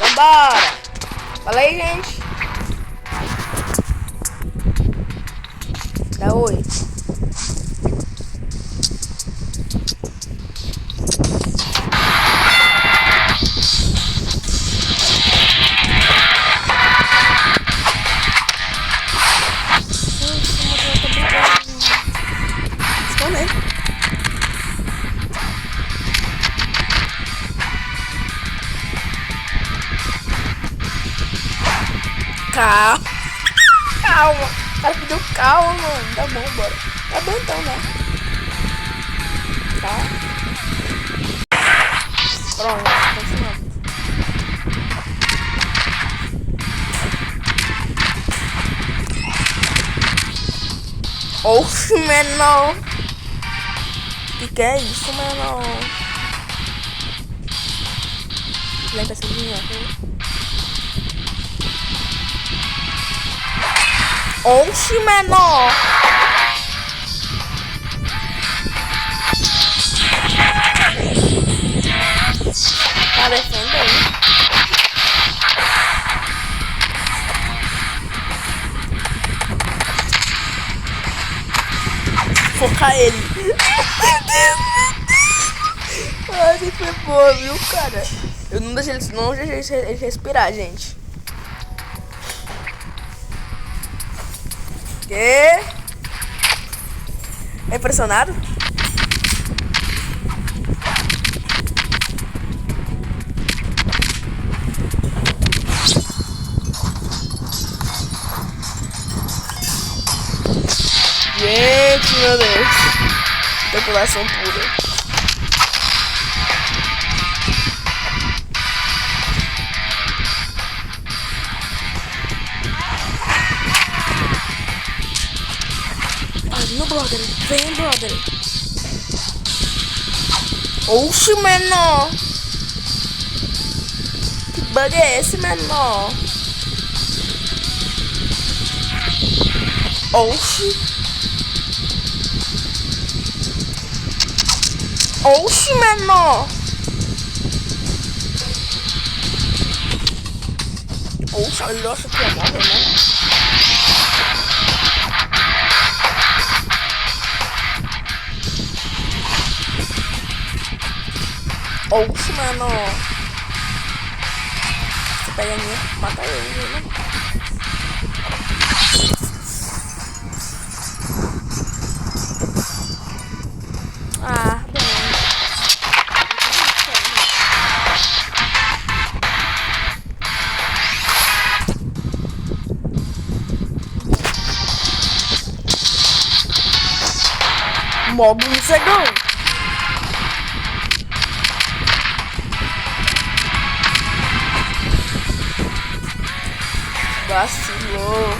Vambora. Fala aí, gente. Dá oi. Calma. Calma. O cara pediu calma, mano. Tá bom, bora. Tá bom então, né? Tá. Pronto, continuando. Oxi, menor. Que é isso, menor? Lembra essa linha aqui? Oxi, menor. Tá defendendo. Focar ele. Meu Deus. Ai, isso foi boa, viu, cara? Eu não deixei ele respirar, gente. Que? É impressionado? Gente, meu Deus. Depilação pura. No brother, vem, brother. Oxi, menor. Que bug é esse, menor? Oxi. Oxi, menor. Oxi, olha essa que é nova, né? Oxi, mano. Você pega a minha, mata ele, né? Ah, bem. Mob no cegão. Vacilou.